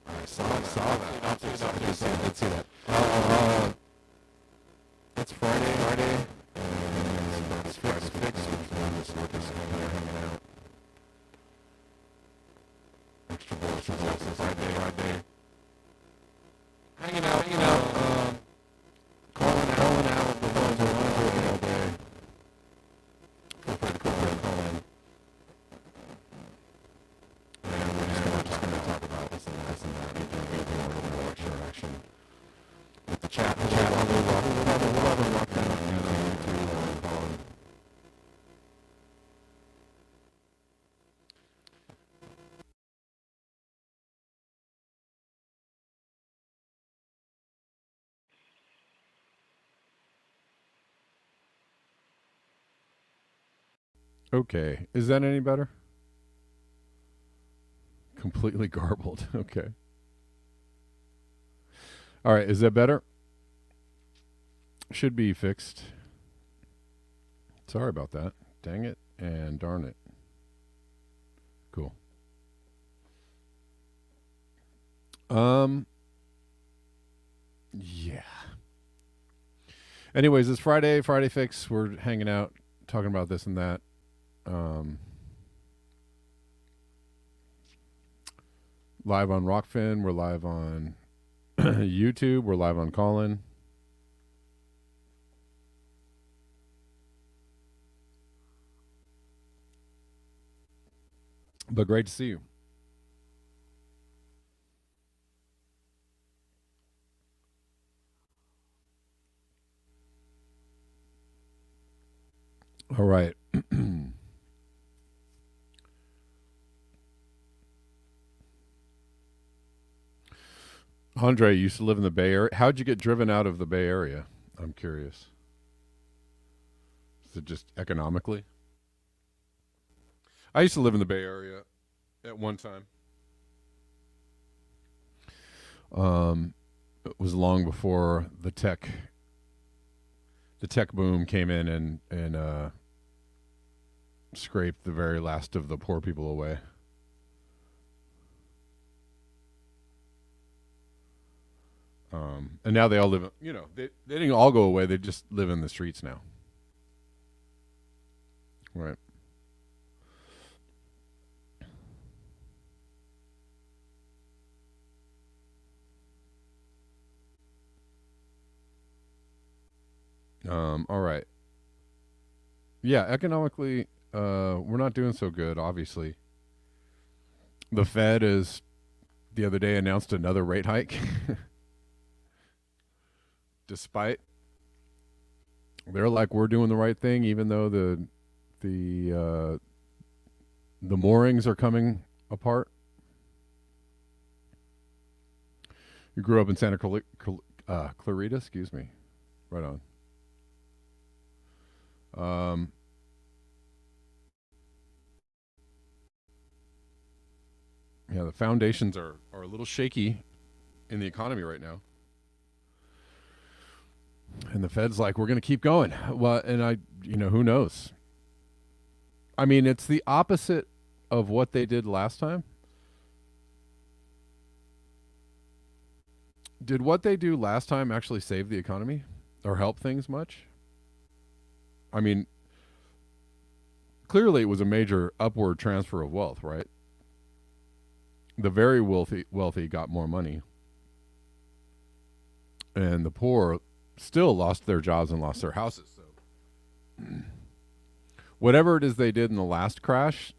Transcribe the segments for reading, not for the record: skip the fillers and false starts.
I saw that. I did see that. It's Friday. And it's fixed. This work is hanging out. Extra bullshit. Friday. Hanging out. Calling out. The ones who want to do it all day. Feel free to call in. And we're just going to talk about this and that. Anything more interaction with the chat. We'll love and rock that YouTube on. Okay. Is that any better? Completely garbled. Okay. All right. Is that better? Should be fixed. Sorry about that. Dang it and darn it. Cool. Yeah. Anyways, it's Friday Fix. We're hanging out, talking about this and that. Live on Rockfin. We're live on YouTube. We're live on Callin. But great to see you. All right. Andre used to live in the Bay Area. How'd you get driven out of the Bay Area? I'm curious. Is it just economically? I used to live in the Bay Area at one time. It was long before the tech boom came in and scraped the very last of the poor people away. And now they all live, they didn't all go away. They just live in the streets now. Right. All right. Yeah, economically, we're not doing so good, obviously. The Fed is, the other day, announced another rate hike. Despite, they're like, we're doing the right thing, even though the moorings are coming apart. You grew up in Santa Clarita, excuse me. Right on. Yeah, the foundations are a little shaky in the economy right now. And the Fed's like, we're going to keep going. Well, and who knows? I mean, it's the opposite of what they did last time. Did what they do last time actually save the economy or help things much? I mean, clearly it was a major upward transfer of wealth, right? The very wealthy got more money. And the poor still lost their jobs and lost their houses. So whatever it is they did in the last crash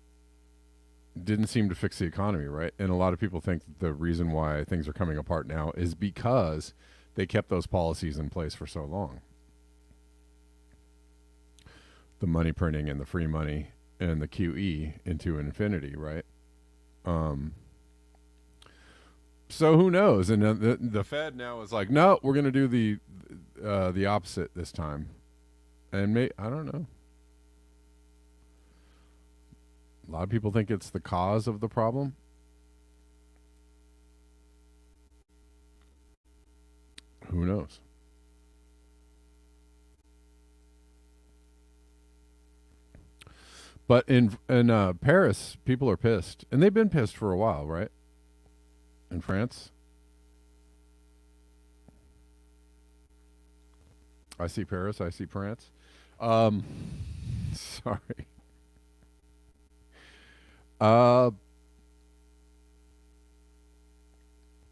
didn't seem to fix the economy, right? And a lot of people think that the reason why things are coming apart now is because they kept those policies in place for so long. The money printing and the free money and the QE into infinity, right? So who knows? And the Fed now is like, no, we're going to do the opposite this time. And I don't know. A lot of people think it's the cause of the problem. Who knows? But in Paris, people are pissed, and they've been pissed for a while, right? in France. I see Paris. I see France. Sorry.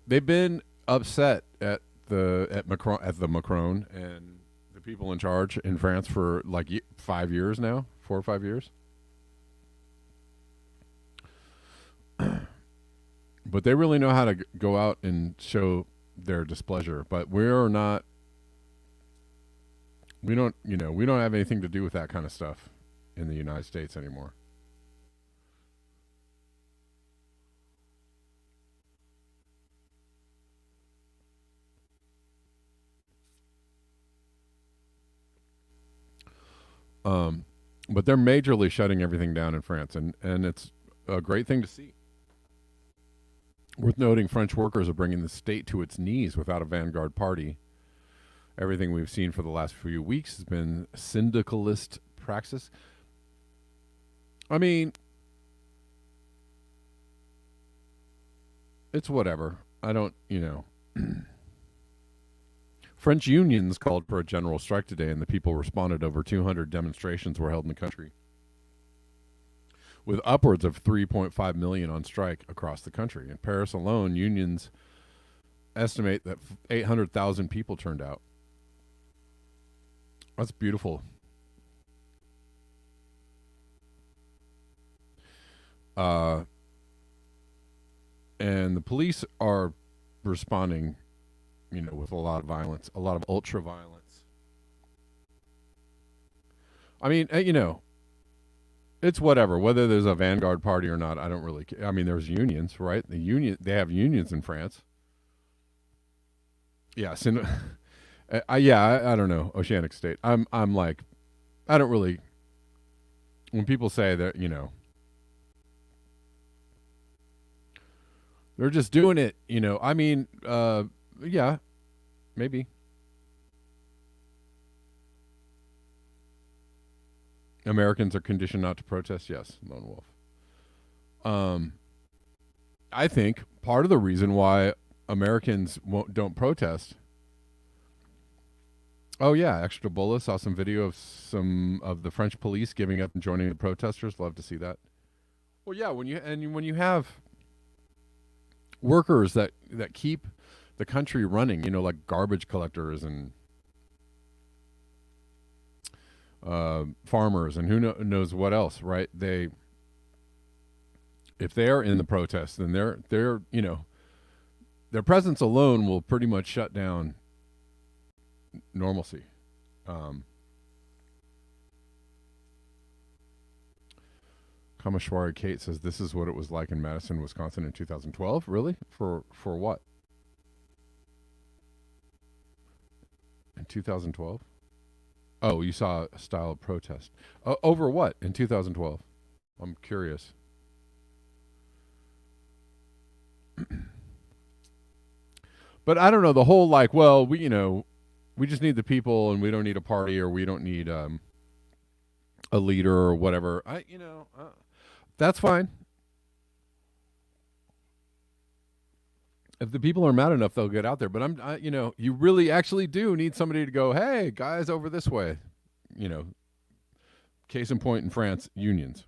They've been upset at the Macron and the people in charge in France for like 5 years now, 4 or 5 years. But they really know how to go out and show their displeasure. But we don't have anything to do with that kind of stuff in the United States anymore. But they're majorly shutting everything down in France, and it's a great thing to see. Worth noting, French workers are bringing the state to its knees without a vanguard party. Everything we've seen for the last few weeks has been syndicalist praxis. I mean, it's whatever. I don't, French unions called for a general strike today, and the people responded. Over 200 demonstrations were held in the country, with upwards of 3.5 million on strike across the country. In Paris alone, unions estimate that 800,000 people turned out. That's beautiful. And the police are responding, with a lot of violence, a lot of ultra violence. I mean, it's whatever. Whether there's a vanguard party or not, I don't really care. I mean, there's unions, right? They have unions in France. Yeah, I don't know. Oceanic State. I'm like, I don't really. When people say that, they're just doing it, I mean, yeah, maybe. Americans are conditioned not to protest. Yes, Lone Wolf. I think part of the reason why Americans don't protest. Oh yeah, extra bullet. Saw some video of some of the French police giving up and joining the protesters. Love to see that. Well, yeah, when you have workers that keep the country running, like garbage collectors and farmers and who knows what else, right? If they are in the protest, then their presence alone will pretty much shut down normalcy. Kamashwari Kate says this is what it was like in Madison, Wisconsin in 2012. Really? For what? In 2012? Oh, you saw a style of protest. Over what in 2012? I'm curious. But I don't know, the whole like, well, we just need the people and we don't need a party, or we don't need a leader or whatever. That's fine. If the people are mad enough, they'll get out there. But you really actually do need somebody to go, hey, guys, over this way. Case in point in France, unions.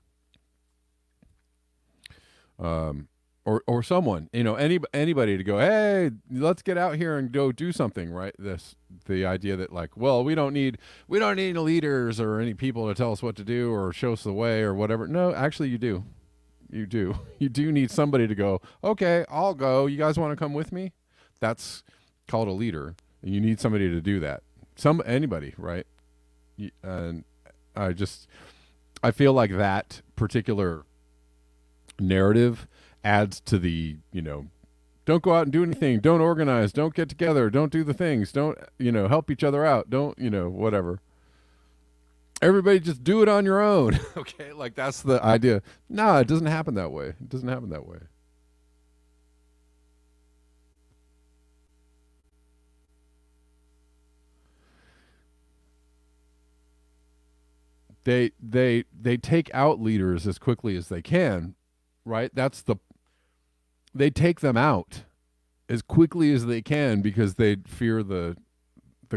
Or someone, anybody to go, hey, let's get out here and go do something, right? The idea that like, well, we don't need any leaders or any people to tell us what to do or show us the way or whatever. No, actually you do. You do need somebody to go, okay, I'll go. You guys want to come with me? That's called a leader. And you need somebody to do that. Anybody, right? And I feel like that particular narrative adds to the, don't go out and do anything. Don't organize. Don't get together. Don't do the things. Don't, help each other out. Don't, whatever. Everybody just do it on your own. Okay, like that's the idea. No, it doesn't happen that way. It doesn't happen that way. They take out leaders as quickly as they can, right? They take them out as quickly as they can because they fear the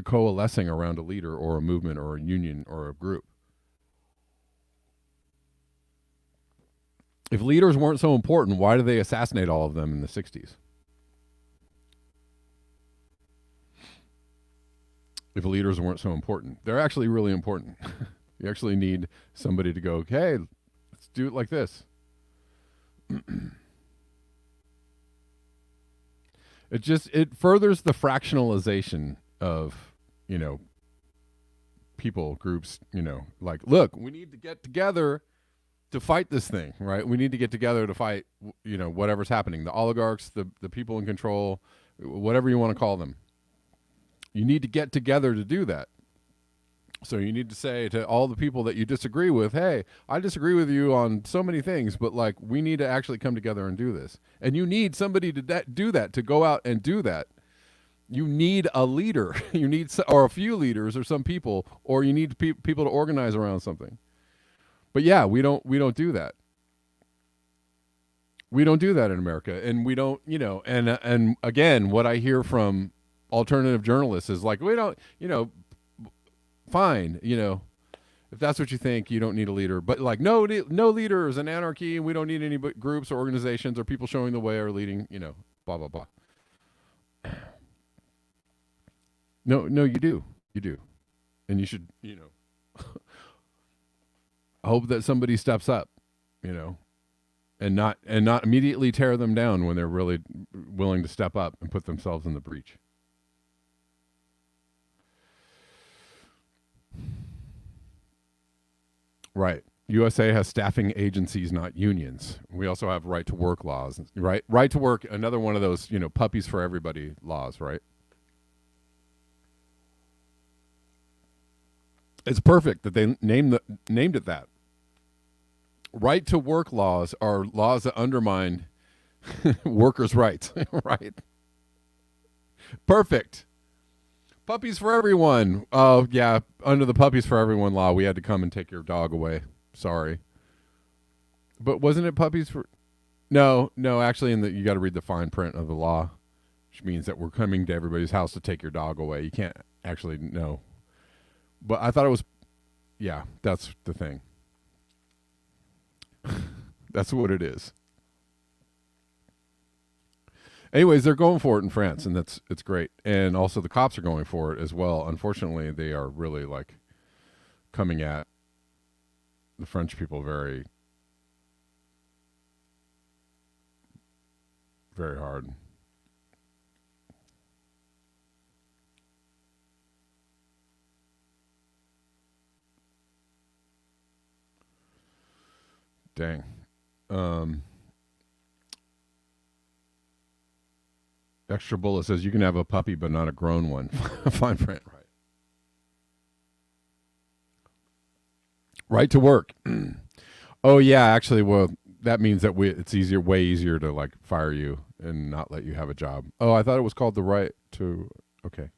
coalescing around a leader or a movement or a union or a group. If leaders weren't so important, why did they assassinate all of them in the 60s? If leaders weren't so important, they're actually really important. You actually need somebody to go, hey, let's do it like this. It furthers the fractionalization of, people, groups, like, look, we need to get together to fight this thing, right? We need to get together to fight, whatever's happening. The oligarchs, the people in control, whatever you want to call them. You need to get together to do that. So you need to say to all the people that you disagree with, hey, I disagree with you on so many things, but like we need to actually come together and do this. And you need somebody to do that, to go out and do that. You need a leader. You need or a few leaders or some people, or you need people to organize around something. But yeah, we don't do that. We don't do that in America, and we don't, and again, what I hear from alternative journalists is like, we don't, fine, if that's what you think, you don't need a leader. But like, no leaders and anarchy, and we don't need any groups or organizations or people showing the way or leading, blah blah blah. No, you do, and you should, hope that somebody steps up, and not immediately tear them down when they're really willing to step up and put themselves in the breach. Right. USA has staffing agencies, not unions. We also have right to work laws, right? Right to work, another one of those, puppies for everybody laws, right? It's perfect that they named it that. Right to work laws are laws that undermine workers' rights, right? Perfect. Puppies for everyone. Oh, yeah. Under the Puppies for Everyone law, we had to come and take your dog away. Sorry. But wasn't it puppies for... No, actually, you got to read the fine print of the law, which means that we're coming to everybody's house to take your dog away. You can't actually... No. But I thought it was... Yeah, that's the thing. That's what it is. Anyways, they're going for it in France, and it's great. And also the cops are going for it as well. Unfortunately, they are really like coming at the French people very, very hard. Dang. Extra Bullet says you can have a puppy, but not a grown one. Fine print, right? Right to work. Oh yeah, actually, well, that means that it's way easier to like fire you and not let you have a job. Oh, I thought it was called the right to. Okay.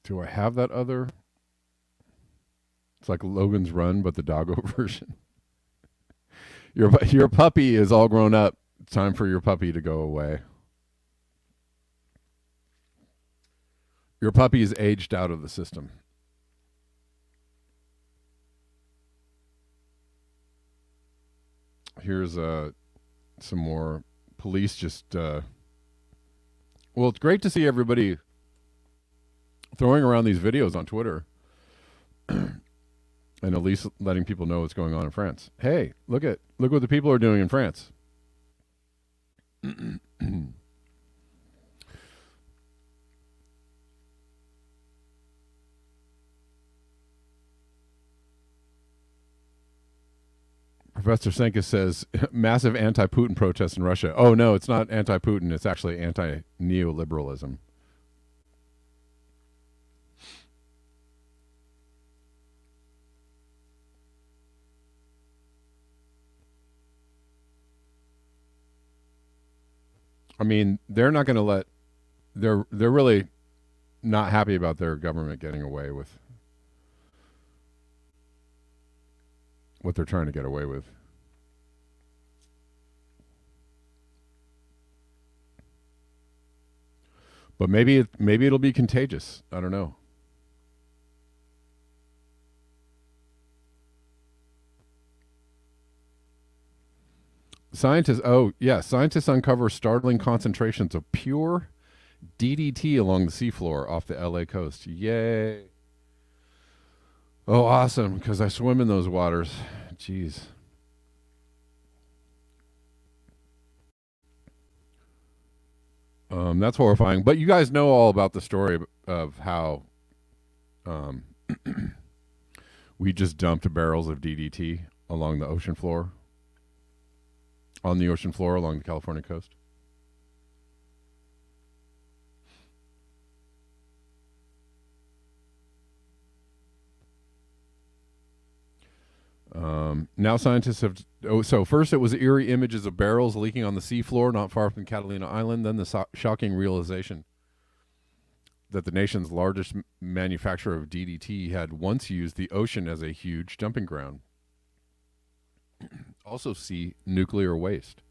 Do I have that other? It's like Logan's Run, but the doggo version. Your puppy is all grown up. It's time for your puppy to go away. Your puppy is aged out of the system. Here's some more police just... well, it's great to see everybody throwing around these videos on Twitter and at least letting people know what's going on in France. Hey, look what the people are doing in France. Professor Senkis says massive anti-Putin protests in Russia. Oh no, it's not anti-Putin. It's actually anti-neoliberalism. I mean, they're not going to let. They're really not happy about their government getting away with what they're trying to get away with. But maybe it'll be contagious. I don't know. Scientists uncover startling concentrations of pure DDT along the seafloor off the LA coast. Yay. Oh, awesome, because I swim in those waters. Jeez. That's horrifying. But you guys know all about the story of how we just dumped barrels of DDT along the ocean floor, on the ocean floor along the California coast. Now scientists have. So first it was eerie images of barrels leaking on the seafloor not far from Catalina Island. Then the shocking realization that the nation's largest manufacturer of DDT had once used the ocean as a huge dumping ground. Also see nuclear waste.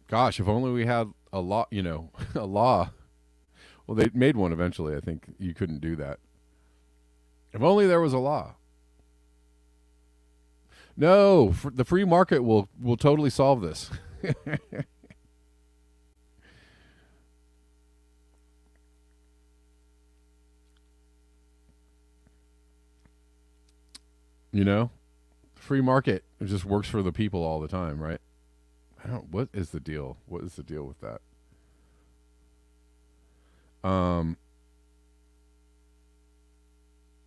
Gosh, if only we had a law, a law. Well, they made one eventually. I think you couldn't do that. If only there was a law. No, the free market will totally solve this. Free market, it just works for the people all the time, right? What is the deal? What is the deal with that?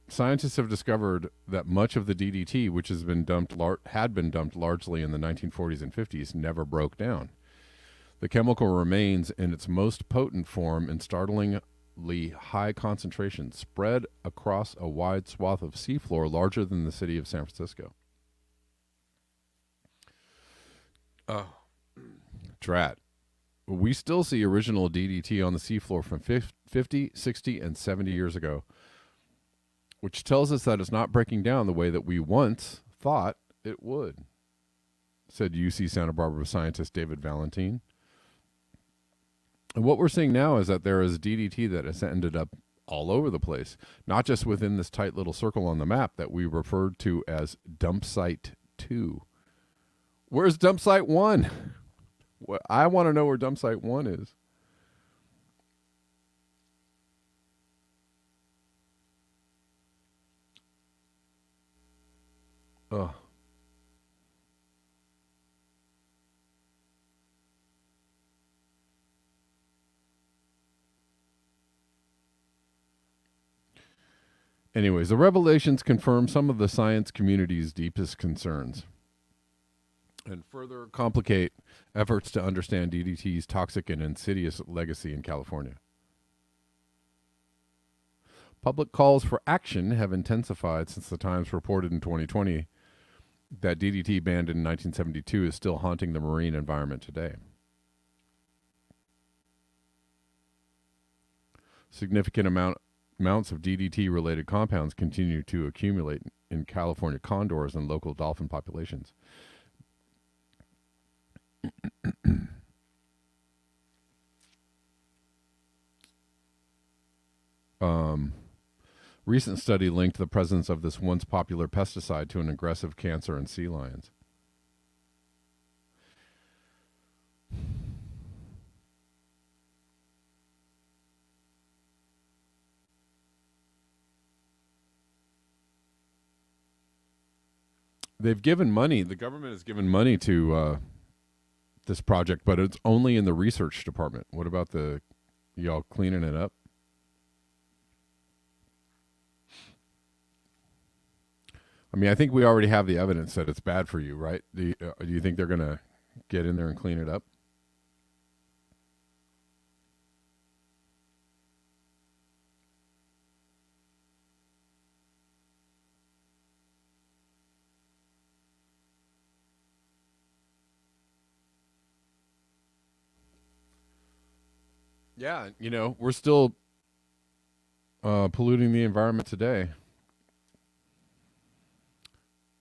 Scientists have discovered that much of the DDT, which had been dumped largely in the 1940s and 50s, never broke down. The chemical remains in its most potent form in startlingly high concentrations, spread across a wide swath of seafloor larger than the city of San Francisco. Drat. We still see original DDT on the seafloor from 50, 60, and 70 years ago, which tells us that it's not breaking down the way that we once thought it would, said UC Santa Barbara scientist David Valentine. And what we're seeing now is that there is DDT that has ended up all over the place, not just within this tight little circle on the map that we referred to as Dump Site 2. Where's Dump Site 1? I want to know where Dump Site 1 is. Ugh. Anyways, the revelations confirm some of the science community's deepest concerns and further complicate efforts to understand DDT's toxic and insidious legacy in California. Public calls for action have intensified since the Times reported in 2020 that DDT banned in 1972 is still haunting the marine environment today. Significant amounts of DDT-related compounds continue to accumulate in California condors and local dolphin populations. Recent study linked the presence of this once popular pesticide to an aggressive cancer in sea lions. They've given money, the government has given money to this project, but it's only in the research department. What about y'all cleaning it up? I mean, I think we already have the evidence that it's bad for you, right? Do you think they're going to get in there and clean it up? Yeah, we're still polluting the environment today.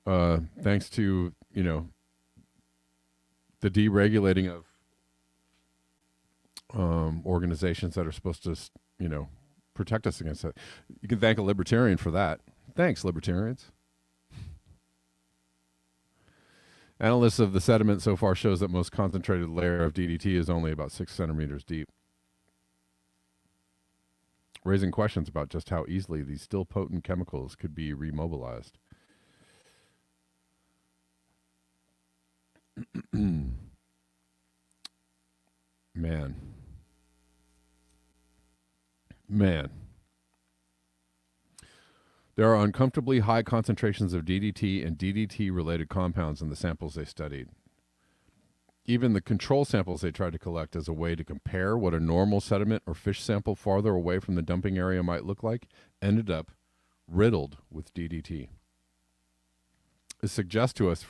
Thanks to, the deregulating of organizations that are supposed to, protect us against that. You can thank a libertarian for that. Thanks, libertarians. Analysis of the sediment so far shows that most concentrated layer of DDT is only about 6 centimeters deep, raising questions about just how easily these still potent chemicals could be remobilized. Man. There are uncomfortably high concentrations of DDT and DDT-related compounds in the samples they studied. Even the control samples they tried to collect as a way to compare what a normal sediment or fish sample farther away from the dumping area might look like ended up riddled with DDT. It suggests to us,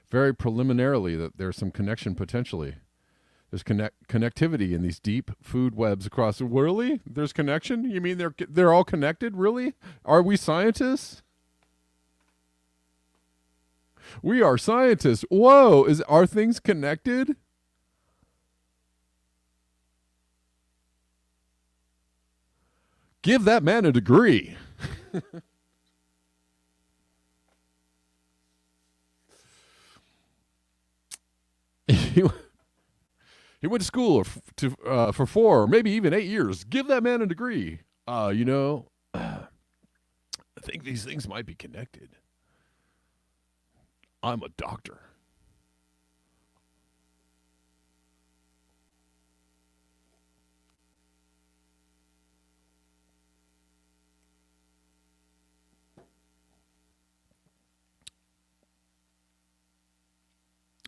very preliminarily that there's some connection potentially. There's connectivity in these deep food webs across. Really? There's connection? You mean they're all connected? Really? Are we scientists? We are scientists. Whoa, are things connected? Give that man a degree. He went to school for 4 or maybe even 8 years. Give that man a degree. I think these things might be connected. I'm a doctor.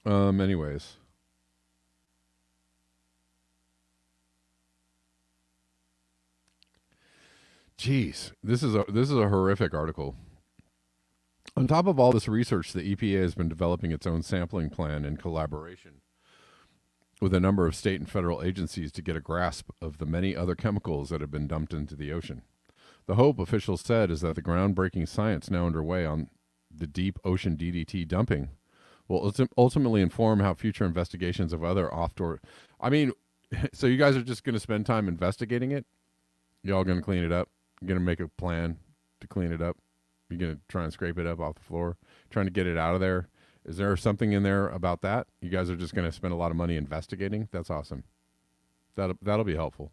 Anyways. Jeez, this is a horrific article. On top of all this research, the EPA has been developing its own sampling plan in collaboration with a number of state and federal agencies to get a grasp of the many other chemicals that have been dumped into the ocean. The hope, officials said, is that the groundbreaking science now underway on the deep ocean DDT dumping will ultimately inform how future investigations of other offshore... so you guys are just going to spend time investigating it? Y'all going to clean it up? You're going to make a plan to clean it up? You're going to try and scrape it up off the floor? Trying to get it out of there? Is there something in there about that? You guys are just going to spend a lot of money investigating? That's awesome. That'll be helpful.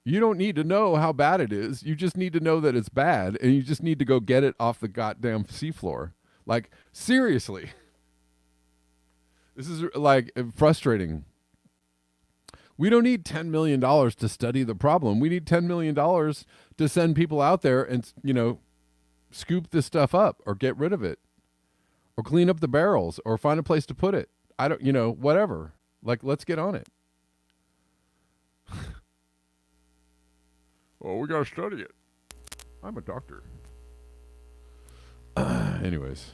You don't need to know how bad it is. You just need to know that it's bad, and you just need to go get it off the goddamn seafloor. Like, seriously. This is, frustrating. We don't need $10 million to study the problem. We need $10 million to send people out there and, scoop this stuff up or get rid of it or clean up the barrels or find a place to put it. I don't, whatever. Let's get on it. Oh, we got to study it. I'm a doctor. Anyways.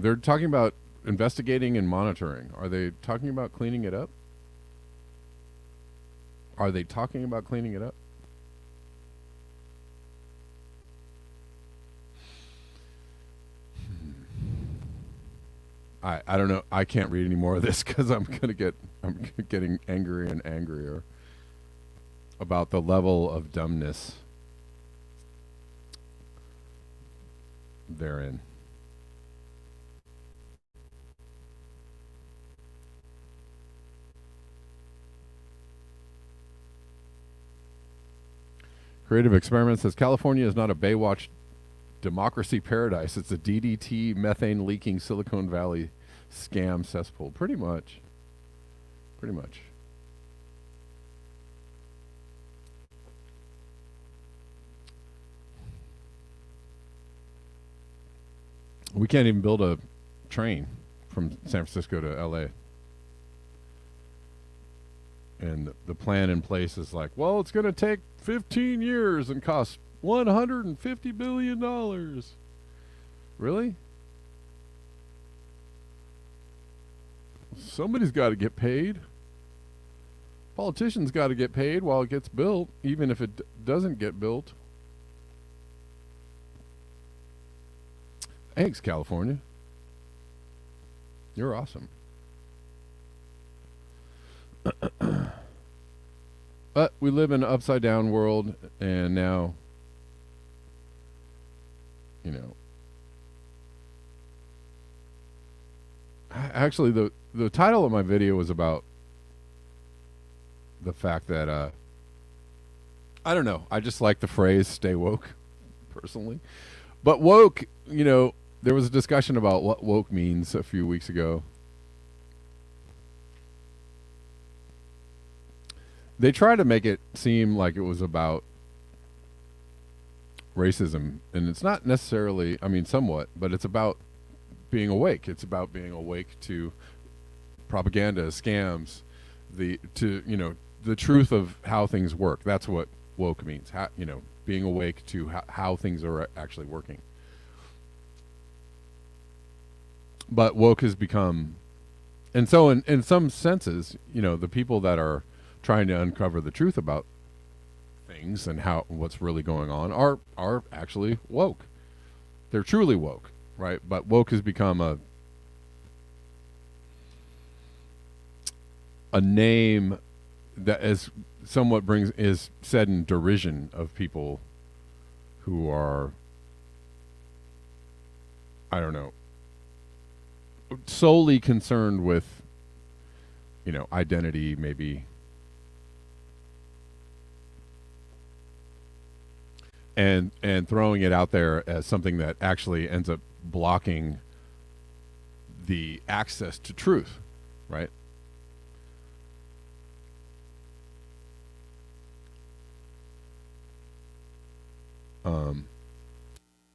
They're talking about investigating and monitoring. Are they talking about cleaning it up? I don't know. I can't read any more of this because I'm getting angrier and angrier about the level of dumbness therein. Creative Experiment says California is not a Baywatch democracy paradise. It's a DDT methane leaking Silicon Valley scam cesspool. Pretty much. We can't even build a train from San Francisco to LA. and the plan in place is like, well, it's going to take 15 years and cost $150 billion. Really? Somebody's got to get paid. Politicians got to get paid while it gets built, even if it doesn't get built. Thanks, California. You're awesome. But we live in an upside down world, and now, you know, actually the title of my video was about the fact that I don't know, I just like the phrase stay woke personally. But woke, you know, there was a discussion about what woke means a few weeks ago. They try to make it seem like it was about racism, and it's not necessarily, I mean, somewhat, but it's about being awake. It's about being awake to propaganda, scams, the truth of how things work. That's what woke means. How, you know, being awake to how things are actually working. But woke has become, and so in some senses, you know, the people that are trying to uncover the truth about things and what's really going on are actually woke. They're truly woke, right? But woke has become a name that is said in derision of people who are, I don't know, solely concerned with, you know, identity, maybe, and throwing it out there as something that actually ends up blocking the access to truth, right?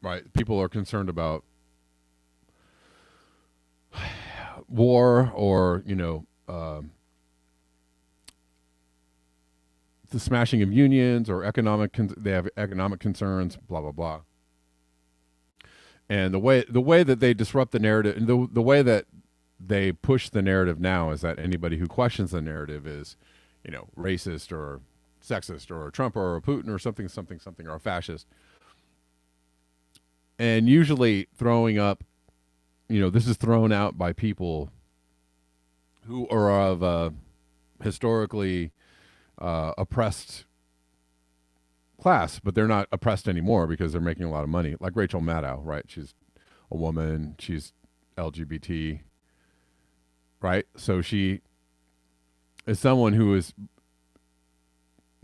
Right. People are concerned about war, or, you know, the smashing of unions, or they have economic concerns, blah blah blah. And the way that they disrupt the narrative, and the way that they push the narrative now, is that anybody who questions the narrative is, you know, racist or sexist or a Trump or a Putin or something or a fascist. And usually throwing up, you know, this is thrown out by people who are of historically oppressed class, but they're not oppressed anymore because they're making a lot of money. Like Rachel Maddow, right? She's a woman. She's LGBT, right? So she is someone who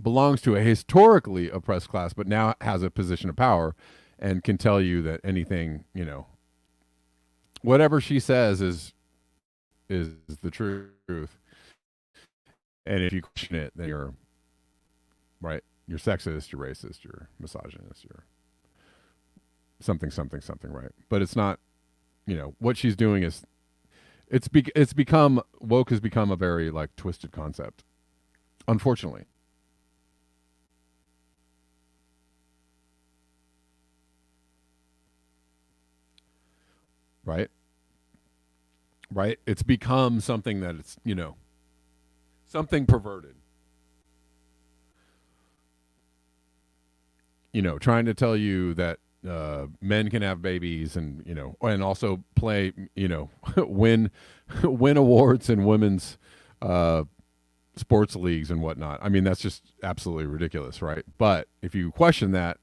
belongs to a historically oppressed class, but now has a position of power and can tell you that anything, you know, whatever she says is the truth. And if you question it, then you're right. You're sexist, you're racist, you're misogynist, you're something, right? But it's not, you know, what she's doing is, it's become, woke has become a very, like, twisted concept, unfortunately. Right? Right? It's become something that it's, you know, something perverted. You know, trying to tell you that men can have babies, and, you know, and also play, you know, win awards in women's sports leagues and whatnot. I mean, that's just absolutely ridiculous, right? But if you question that,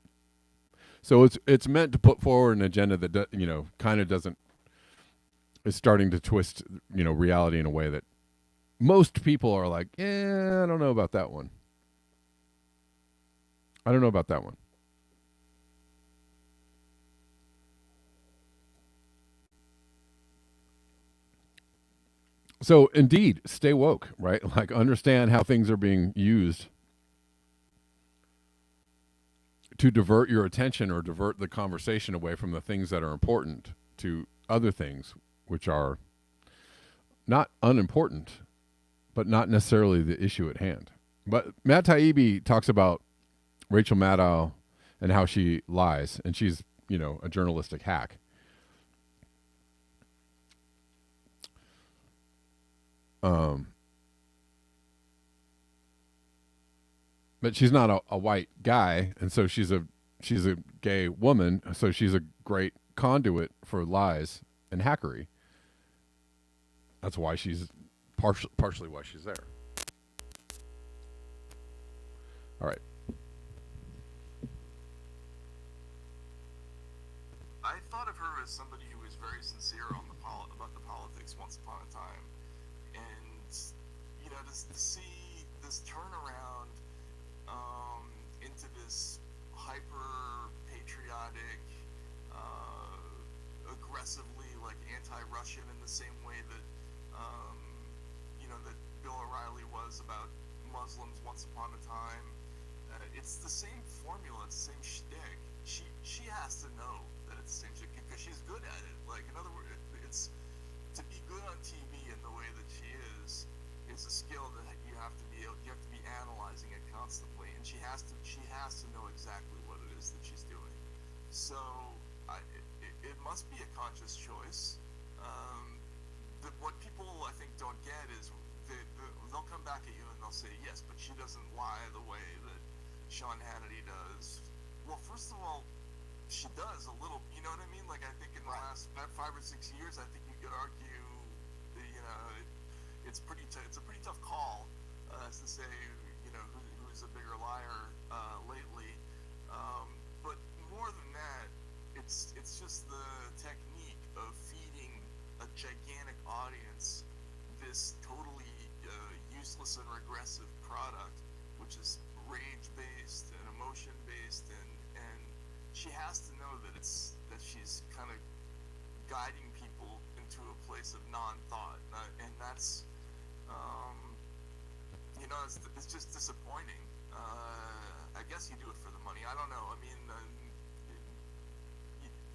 so it's meant to put forward an agenda that you know, kind of doesn't, is starting to twist, you know, reality in a way that most people are like, I don't know about that one. I don't know about that one. So indeed, stay woke, right? Like, understand how things are being used to divert your attention or divert the conversation away from the things that are important to other things, which are not unimportant, but not necessarily the issue at hand. But Matt Taibbi talks about Rachel Maddow and how she lies, and she's, a journalistic hack. But she's not a white guy, and so she's a gay woman, so she's a great conduit for lies and hackery. That's why she's partially why she's there. All right. I thought of her as somebody who was very sincere on about the politics once upon a time, and to see this turnaround into this hyper patriotic, aggressively anti-Russian in the same way that that Bill O'Reilly was about Muslims once upon a time. It's the same formula, it's the same shtick. She has to know that it's the same shtick because she's good at it. In other words, it's to be good on TV in the way that she is a skill that you have to be analyzing it constantly, and she has to know exactly what it is that she's doing. So it must be a conscious choice. What people I think don't get is they'll come back at you and they'll say, yes, but she doesn't lie the way that Sean Hannity does. Well, first of all, she does a little, you know what I mean? I think in the last 5 or 6 years, I think you could argue that, it's a pretty tough call as to say, who's a bigger liar lately. But more than that, it's just the technique of feeding a gigantic audience this totally useless and regressive product, which is rage-based and emotion-based, and she has to know that she's kind of guiding people into a place of non-thought, and that's it's just disappointing. I guess you do it for the money. I don't know. I mean,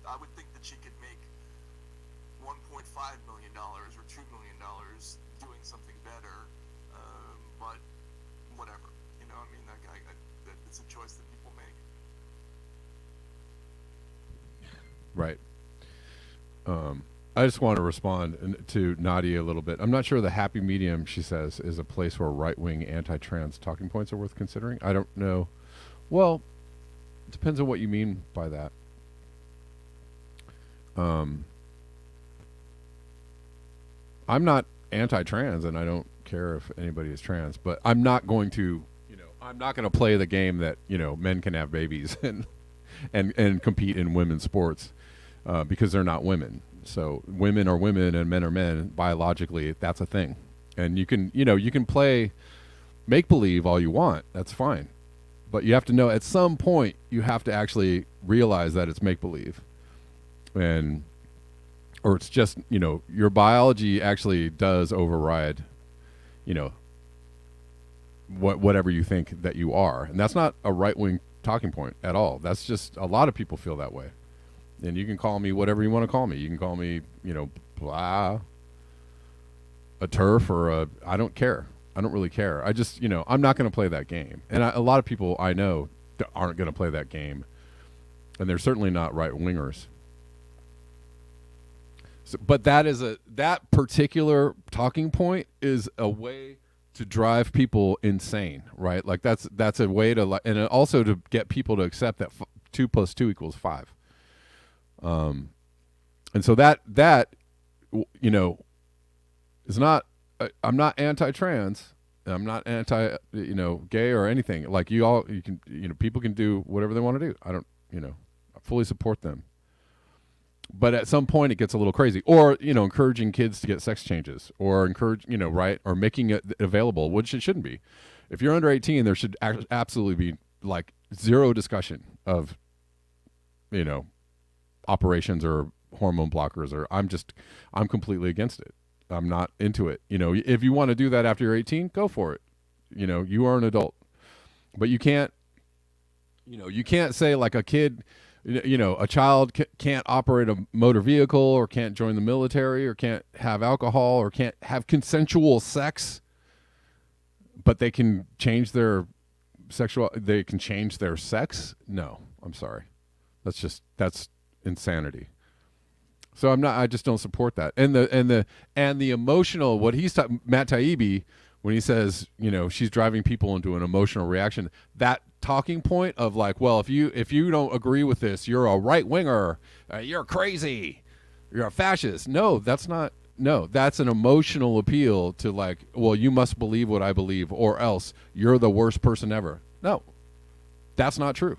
I would think that she could make $1.5 million or $2 million doing something better, but whatever. It's a choice that people make. Right. I just want to respond to Nadia a little bit. I'm not sure the happy medium, she says, is a place where right-wing anti-trans talking points are worth considering. I don't know. Well, it depends on what you mean by that. I'm not anti-trans, and I don't care if anybody is trans, but I'm not going to, I'm not going to play the game that, men can have babies and compete in women's sports because they're not women. So women are women and men are men. Biologically, that's a thing. And you can play make-believe all you want. That's fine. But you have to know at some point you have to actually realize that it's make-believe. Or it's just, your biology actually does override, whatever you think that you are. And that's not a right-wing talking point at all. That's just, a lot of people feel that way. And you can call me whatever you want to call me. You can call me, blah, a turf or I don't care. I don't really care. I just, I'm not going to play that game. And a lot of people I know aren't going to play that game. And they're certainly not right-wingers. So, but that particular talking point is a way to drive people insane, right? That's a way to, and also to get people to accept that 2 + 2 = 5. And so that is not. I'm not anti-trans. I'm not anti, gay or anything. People can do whatever they want to do. I don't, I fully support them. But at some point it gets a little crazy. Or, encouraging kids to get sex changes, or right, or making it available, which it shouldn't be. If you're under 18, there should absolutely be zero discussion of, operations or hormone blockers, or I'm completely against it. I'm not into it. If you want to do that after you're 18, go for it. You are an adult, but you can't say a kid, a child can't operate a motor vehicle, or can't join the military, or can't have alcohol, or can't have consensual sex. but they can change their they can change their sex. No, I'm sorry. That's insanity. So I just don't support that. And the emotional, what he's Matt Taibbi, when he says, she's driving people into an emotional reaction, that talking point of like, well, if you don't agree with this, you're a right winger, you're crazy, you're a fascist. No, that's not. No, that's an emotional appeal to like, well, you must believe what I believe, or else you're the worst person ever. No, that's not true.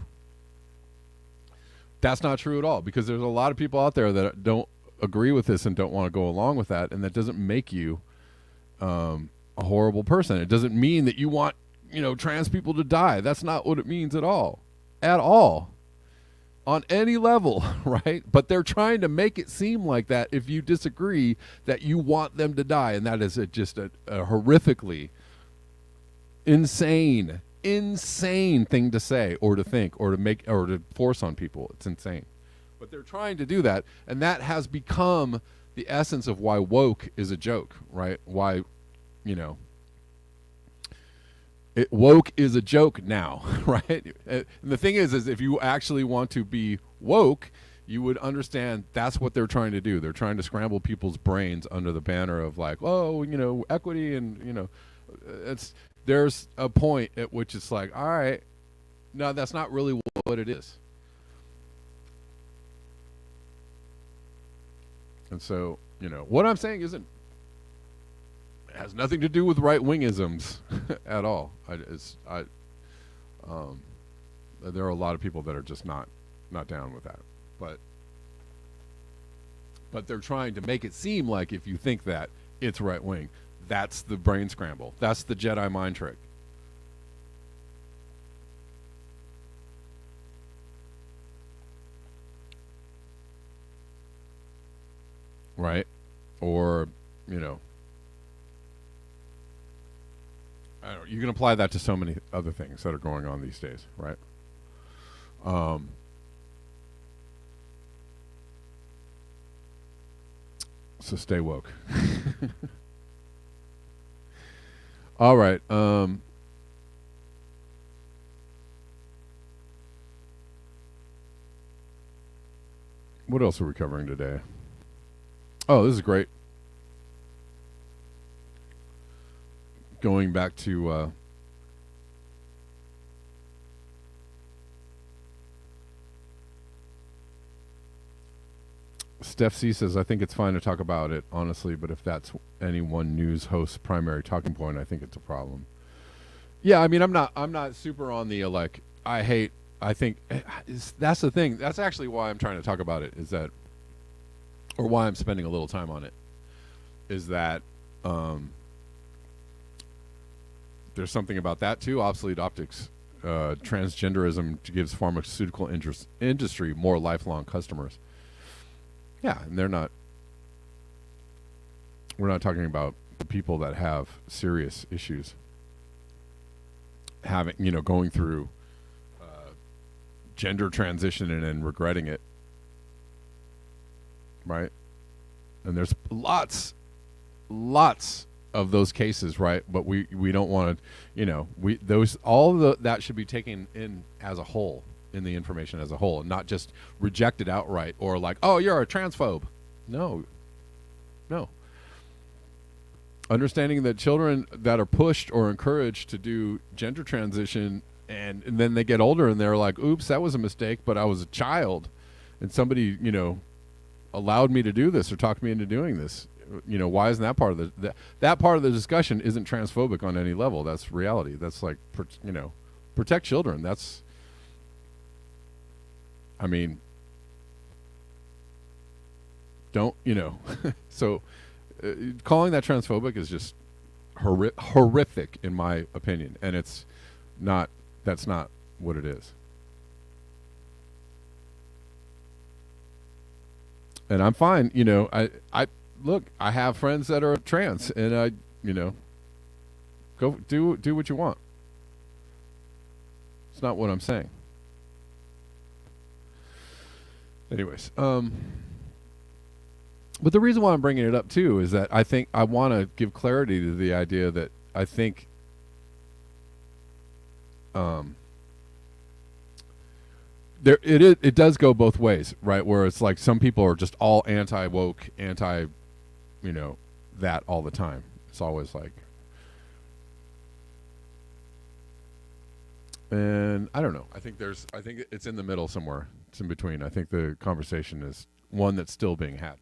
That's not true at all, because there's a lot of people out there that don't agree with this and don't want to go along with that, and that doesn't make you a horrible person. It doesn't mean that you want, trans people to die. That's not what it means at all. At all. On any level, right? But they're trying to make it seem like that if you disagree, that you want them to die, and that is just a horrifically insane thing to say or to think or to make or to force on people. It's insane. But they're trying to do that, and that has become the essence of why woke is a joke, right? Why, woke is a joke now, right? And the thing is if you actually want to be woke, you would understand that's what they're trying to do. They're trying to scramble people's brains under the banner of like, oh, equity, and there's a point at which it's like, all right, no, that's not really what it is. And so, what I'm saying it has nothing to do with right-wingisms at all. There are a lot of people that are just not down with that. But they're trying to make it seem like if you think that, it's right-wing. That's the brain scramble. That's the Jedi mind trick. Right? Or, I don't know, you can apply that to so many other things that are going on these days, right? So stay woke. All right. What else are we covering today? Oh, this is great. Going back to Steph C says, I think it's fine to talk about it, honestly, but if that's any one news host's primary talking point, I think it's a problem. Yeah, I mean, I'm not super on the I think that's the thing. That's actually why I'm trying to talk about it, is that, or why I'm spending a little time on it, is that there's something about that too. Obsolete optics, transgenderism gives pharmaceutical industry more lifelong customers. Yeah, and we're not talking about the people that have serious issues, going through gender transition and regretting it, right? And there's lots of those cases, right? But we don't want to, that should be taken in as a whole, in the information as a whole, and not just rejected outright or like, oh, you're a transphobe. No. Understanding that children that are pushed or encouraged to do gender transition and then they get older and they're like, oops, that was a mistake, but I was a child and somebody, allowed me to do this or talked me into doing this. Why isn't that part of that part of the discussion isn't transphobic on any level? That's reality. That's like, protect children. That's, I mean, don't, so calling that transphobic is just horrific in my opinion. And that's not what it is. And I'm fine, I look, I have friends that are trans, and I, go do what you want. It's not what I'm saying. Anyways, but the reason why I'm bringing it up too is that I think I want to give clarity to the idea that I think there it does go both ways, right? Where it's like some people are just all anti woke, anti, that all the time. It's always like, and I don't know. I think it's in the middle somewhere. It's in between. I think the conversation is one that's still being had.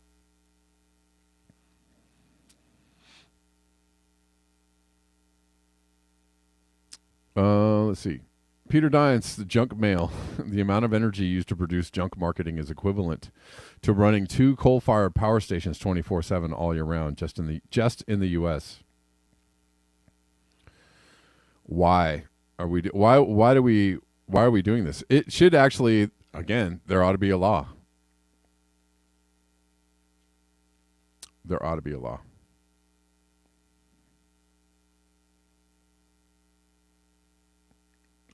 Let's see. Peter Dines, the junk mail. The amount of energy used to produce junk marketing is equivalent to running 2 coal-fired power stations 24/7 all year round, just in the U.S. Why are we doing this? It should actually, again, there ought to be a law. There ought to be a law.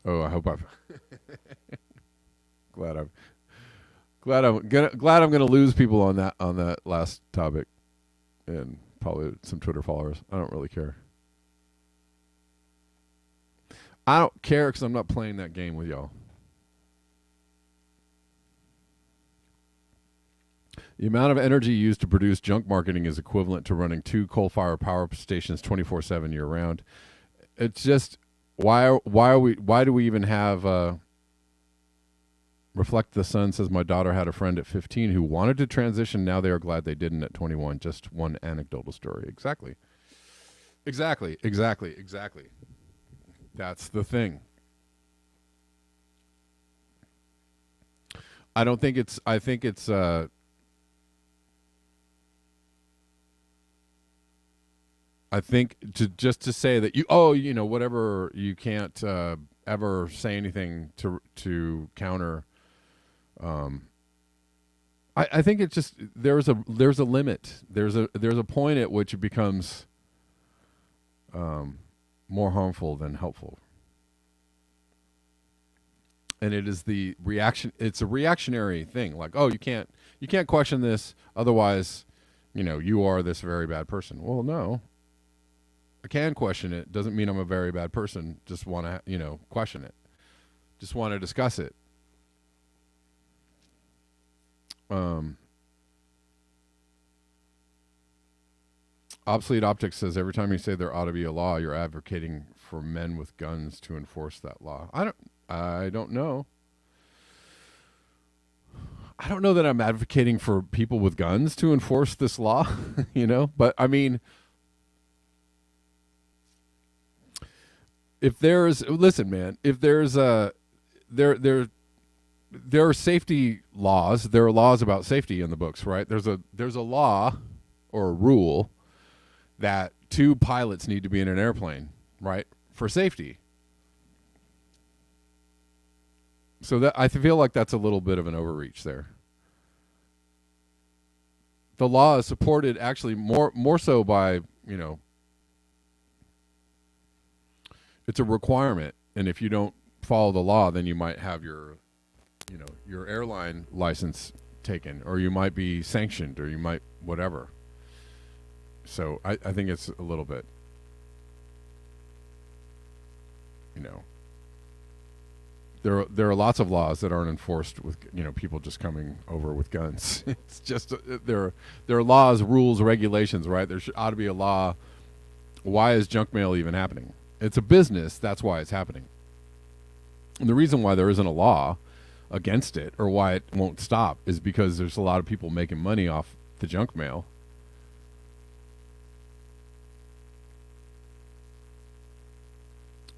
Oh, I hope I'm glad I'm gonna lose people on that last topic, and probably some Twitter followers. I don't really care. I don't care because I'm not playing that game with y'all. The amount of energy used to produce junk marketing is equivalent to running 2 coal-fired power stations 24/7 year-round. It's just why do we even have Reflect the Sun says my daughter had a friend at 15 who wanted to transition. Now they are glad they didn't at 21. Just one anecdotal story. Exactly. That's the thing. I think to say that whatever, you can't ever say anything to counter. I think it's just there's a limit. There's a point at which it becomes more harmful than helpful. And it is the reaction. It's a reactionary thing. Like, oh, you can't question this, otherwise, you are this very bad person. Well, no. I can question it. Doesn't mean I'm a very bad person. Just want to, question it. Just want to discuss it. Obsolete Optics says every time you say there ought to be a law, you're advocating for men with guns to enforce that law. I don't know. I don't know that I'm advocating for people with guns to enforce this law, but I mean, if there's there are safety laws. There are laws about safety in the books, right? There's a law or a rule that 2 pilots need to be in an airplane, right, for safety. So that I feel like that's a little bit of an overreach there. The law is supported actually more so by, it's a requirement, and if you don't follow the law, then you might have your airline license taken, or you might be sanctioned, or you might whatever. So I think it's a little bit, there are lots of laws that aren't enforced with people just coming over with guns. It's just there are laws, rules, regulations, right? There ought to be a law. Why is junk mail even happening? It's a business. That's why it's happening. And the reason why there isn't a law against it, or why it won't stop, is because there's a lot of people making money off the junk mail.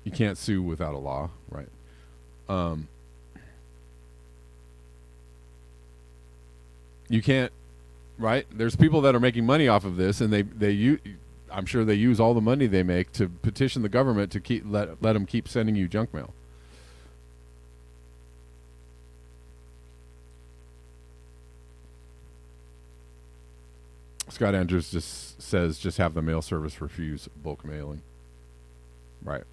You can't sue without a law, right? You can't, right? There's people that are making money off of this, and I'm sure they use all the money they make to petition the government to let them keep sending you junk mail. Scott Andrews just says, just have the mail service refuse bulk mailing. Right.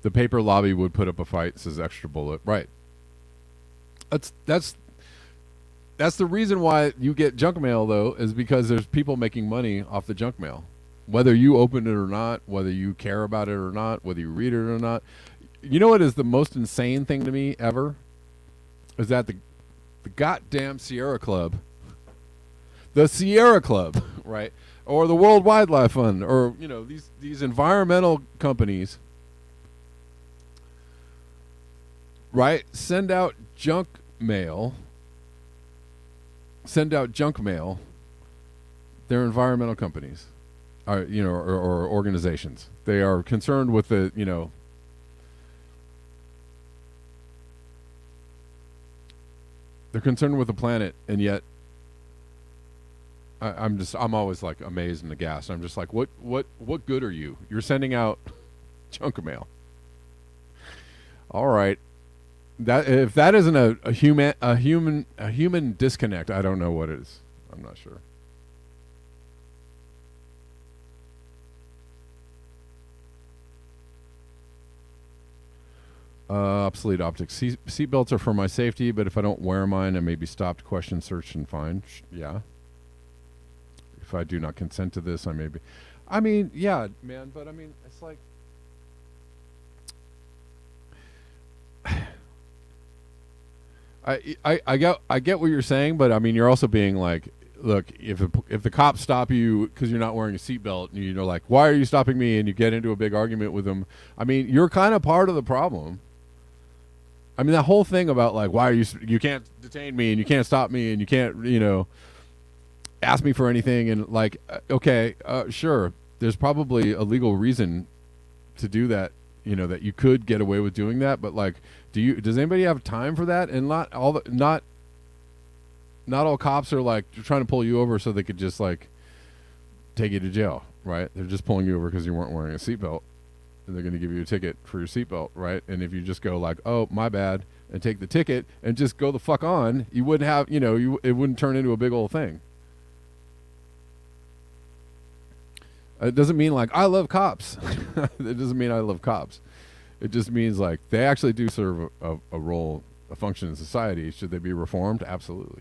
The paper lobby would put up a fight, says Extra Bullet. Right. That's the reason why you get junk mail, though, is because there's people making money off the junk mail. Whether you open it or not, whether you care about it or not, whether you read it or not. You know what is the most insane thing to me ever? Is that the goddamn Sierra Club, right? Or the World Wildlife Fund, or these environmental companies, right? Send out junk mail. They're environmental companies, or organizations. They are concerned with the they're concerned with the planet, and yet I'm always like amazed and aghast. I'm just like, what good are you? You're sending out junk mail. All right, that if that isn't a human disconnect, I don't know what is. I'm not sure. Obsolete optics. Seatbelts are for my safety, but if I don't wear mine, I may be stopped, questioned, searched, and fined. Yeah. If I do not consent to this, I may be. I mean, yeah, man, but I mean, it's like. I get what you're saying, but I mean, you're also being like, look, if the cops stop you because you're not wearing a seatbelt, and you're like, why are you stopping me? And you get into a big argument with them. I mean, you're kind of part of the problem. I mean, that whole thing about like, why are you can't detain me and you can't stop me and you can't, ask me for anything. And like, okay, sure. There's probably a legal reason to do that, that you could get away with doing that. But like, does anybody have time for that? And not all cops are like trying to pull you over so they could just like take you to jail, right? They're just pulling you over because you weren't wearing a seatbelt. And they're going to give you a ticket for your seatbelt, right? And if you just go like, oh, my bad, and take the ticket and just go the fuck on, you wouldn't have, it wouldn't turn into a big old thing. It doesn't mean like I love cops. It doesn't mean I love cops. It just means like they actually do serve a role, a function in society. Should they be reformed? Absolutely.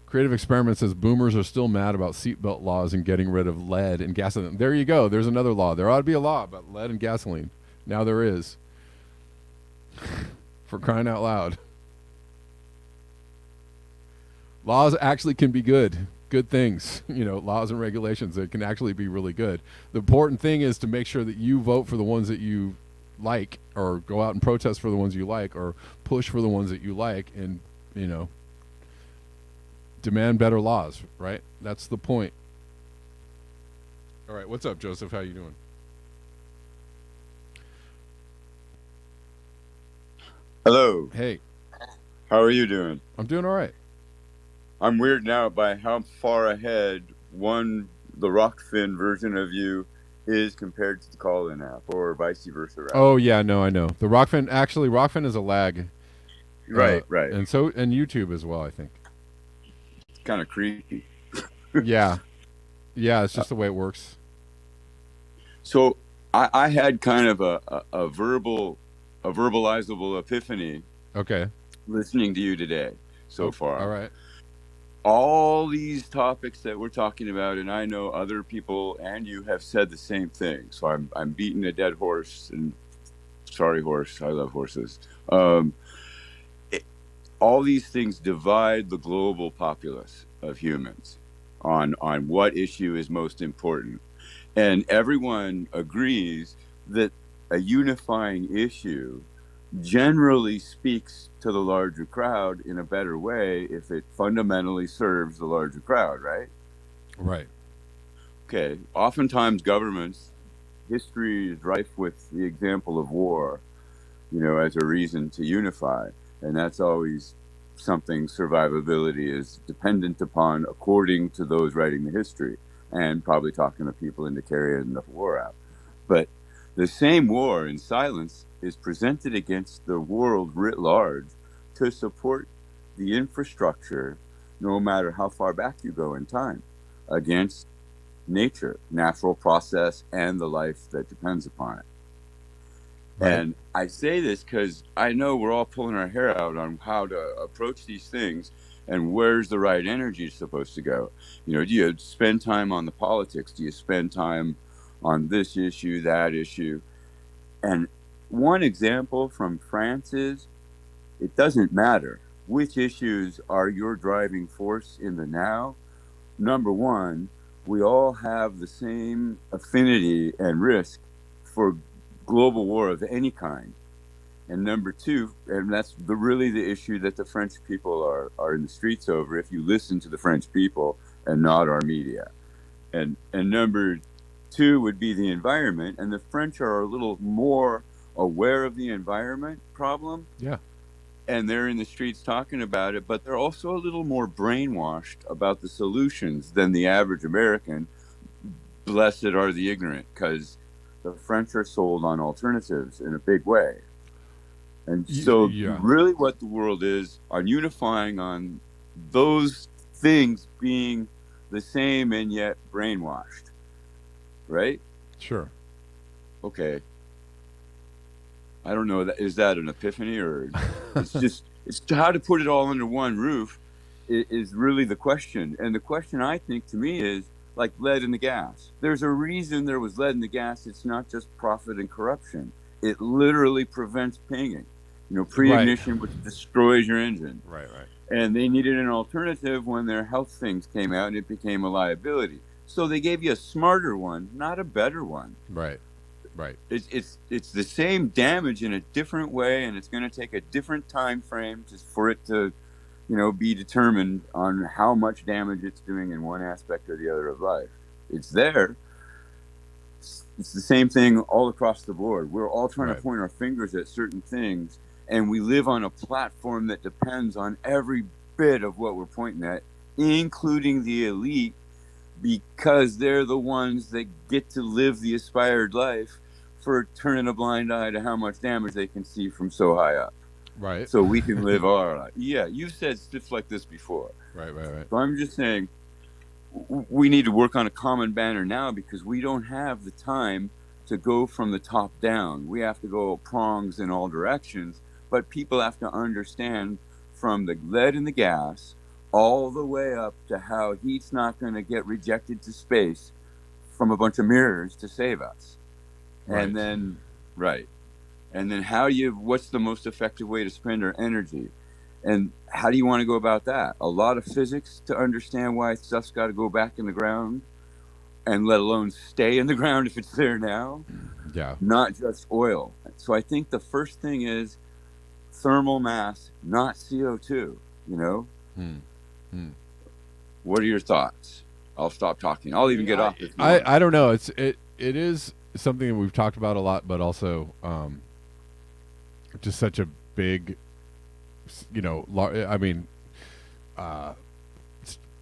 Creative Experiment says boomers are still mad about seatbelt laws and getting rid of lead and gasoline. There you go. There's another law. There ought to be a law about lead and gasoline. Now there is. For crying out loud. Laws actually can be good. Good things. Laws and regulations that can actually be really good. The important thing is to make sure that you vote for the ones that you like, or go out and protest for the ones you like, or push for the ones that you like, and, demand better laws, right? That's the point. All right, what's up, Joseph? How you doing? Hello. Hey. How are you doing? I'm doing all right. I'm weirded out by how far ahead the Rockfin version of you is compared to the call-in app, or vice versa. Rather. Oh yeah, no, I know. The Rockfin is a lag. Right. And YouTube as well, I think. It's kind of creepy. Yeah, it's just the way it works. So I had kind of a verbalizable epiphany. Okay. Listening to you today so far. All right. All these topics that we're talking about, and I know other people and you have said the same thing. So I'm beating a dead horse, and sorry, horse. I love horses. All these things divide the global populace of humans on what issue is most important. And everyone agrees that a unifying issue generally speaks to the larger crowd in a better way if it fundamentally serves the larger crowd, right? Right. Okay. Oftentimes governments, history is rife with the example of war, as a reason to unify. And that's always something survivability is dependent upon, according to those writing the history, and probably talking to people into carrying the war out. But the same war in silence is presented against the world writ large to support the infrastructure, no matter how far back you go in time, against nature, natural process, and the life that depends upon it. Right. And I say this because I know we're all pulling our hair out on how to approach these things. and where's the right energy supposed to go? You know, do you spend time on the politics? Do you spend time on this issue, that issue? And one example from France is, it doesn't matter which issues are your driving force in the now. Number one, we all have the same affinity and risk for global war of any kind. And number two, and that's really the issue that the French people are in the streets over, if you listen to the French people and not our media. And number two would be the environment. And the French are a little more aware of the environment problem. Yeah. And they're in the streets talking about it, but they're also a little more brainwashed about the solutions than the average American. Blessed are the ignorant, because the French are sold on alternatives in a big way. And so really what the world is on unifying on those things being the same and yet brainwashed, right? Sure. Okay. I don't know, is that an epiphany, or it's how to put it all under one roof is really the question. And the question, I think, to me is like lead in the gas. There's a reason there was lead in the gas. It's not just profit and corruption. It literally prevents pinging. You know, pre-ignition, which destroys your engine. Right. And they needed an alternative when their health things came out and it became a liability. So they gave you a smarter one, not a better one. Right. It's the same damage in a different way, and it's going to take a different time frame just for it to, you know, be determined on how much damage it's doing in one aspect or the other of life. It's there. It's the same thing all across the board. We're all trying to point our fingers at certain things, and we live on a platform that depends on every bit of what we're pointing at, including the elite, because they're the ones that get to live the aspired life for turning a blind eye to how much damage they can see from so high up. Right. So we can live our life. Yeah, you've said stuff like this before. Right. So I'm just saying we need to work on a common banner now, because we don't have the time to go from the top down. We have to go prongs in all directions, but people have to understand from the lead in the gas all the way up to how heat's not going to get rejected to space from a bunch of mirrors to save us. Right. And then, what's the most effective way to spend our energy? And how do you want to go about that? A lot of physics to understand why stuff's got to go back in the ground, and let alone stay in the ground if it's there now. Yeah. Not just oil. So I think the first thing is thermal mass, not CO2, you know? What are your thoughts? I'll stop talking. I'll even get off this. I don't know. It is something that we've talked about a lot, but also just such a big, you know,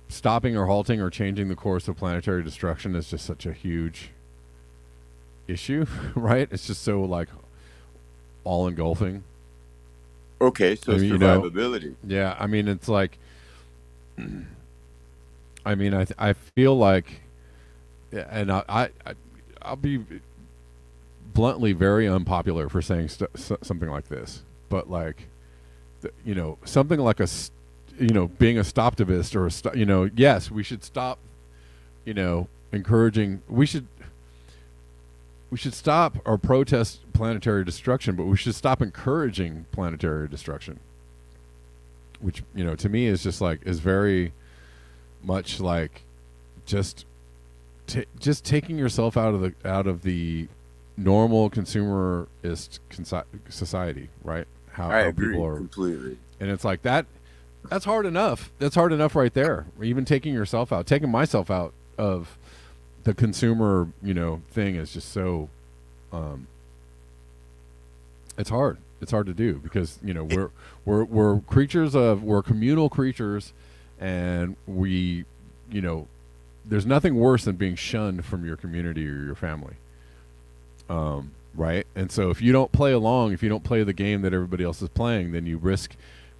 stopping or halting or changing the course of planetary destruction is just such a huge issue, right? It's just so like all engulfing. Okay, so survivability. You know, yeah, I mean, it's like, I mean, I feel like, and I'll be bluntly very unpopular for saying something like this, but like, you know, something like being a stoptivist or you know, yes, we should stop, you know, encouraging. We should stop or protest planetary destruction, but we should stop encouraging planetary destruction, which, you know, to me is just like, is very much like just taking yourself out of the normal consumerist society, right? I agree completely. And it's like that's hard enough. That's hard enough right there. Even taking yourself out, taking myself out of the consumer, you know, thing is just so it's hard. It's hard to do because, you know, we're communal creatures, and we, you know, there's nothing worse than being shunned from your community or your family. Right? And so if you don't play along, if you don't play the game that everybody else is playing, then you risk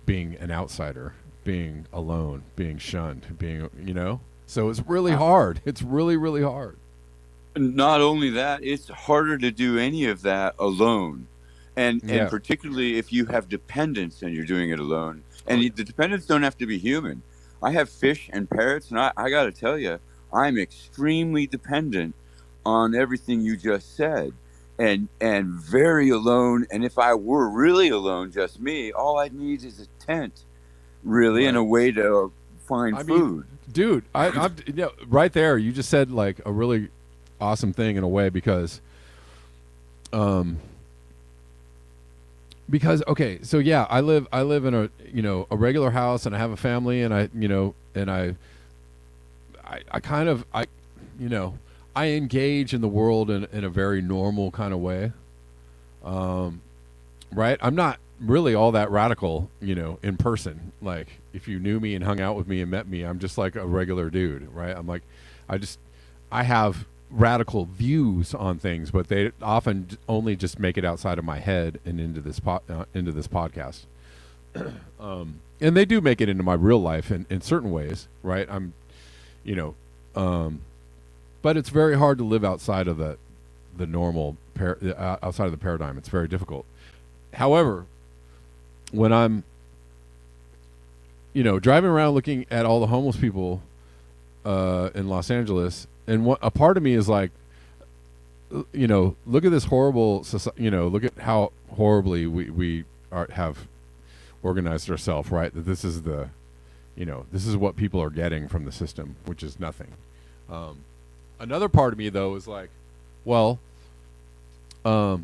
being an outsider, being alone, being shunned, being, you know? So it's really hard. It's really, really hard. Not only that, it's harder to do any of that alone. And particularly if you have dependents and you're doing it alone. And the dependents don't have to be human. I have fish and parrots, and I got to tell you, I'm extremely dependent on everything you just said, and very alone. And if I were really alone, just me, all I need is a tent, really, and a way to find food. Dude, I'm right there. You just said like a really awesome thing in a way because okay, so yeah, I live in a a regular house, and I have a family, and I engage in the world in a very normal kind of way. Right? I'm not really all that radical, in person. Like if you knew me and hung out with me and met me, I'm just like a regular dude, right? I'm like, I have radical views on things, but they often only just make it outside of my head and into this podcast. And they do make it into my real life in certain ways, right? I'm, but it's very hard to live outside of the normal outside of the paradigm. It's very difficult. However, when I'm, driving around looking at all the homeless people in Los Angeles, and a part of me is like, look at this horrible society. Look at how horribly we have organized ourselves, right? That this is this is what people are getting from the system, which is nothing. Another part of me though is like, well, look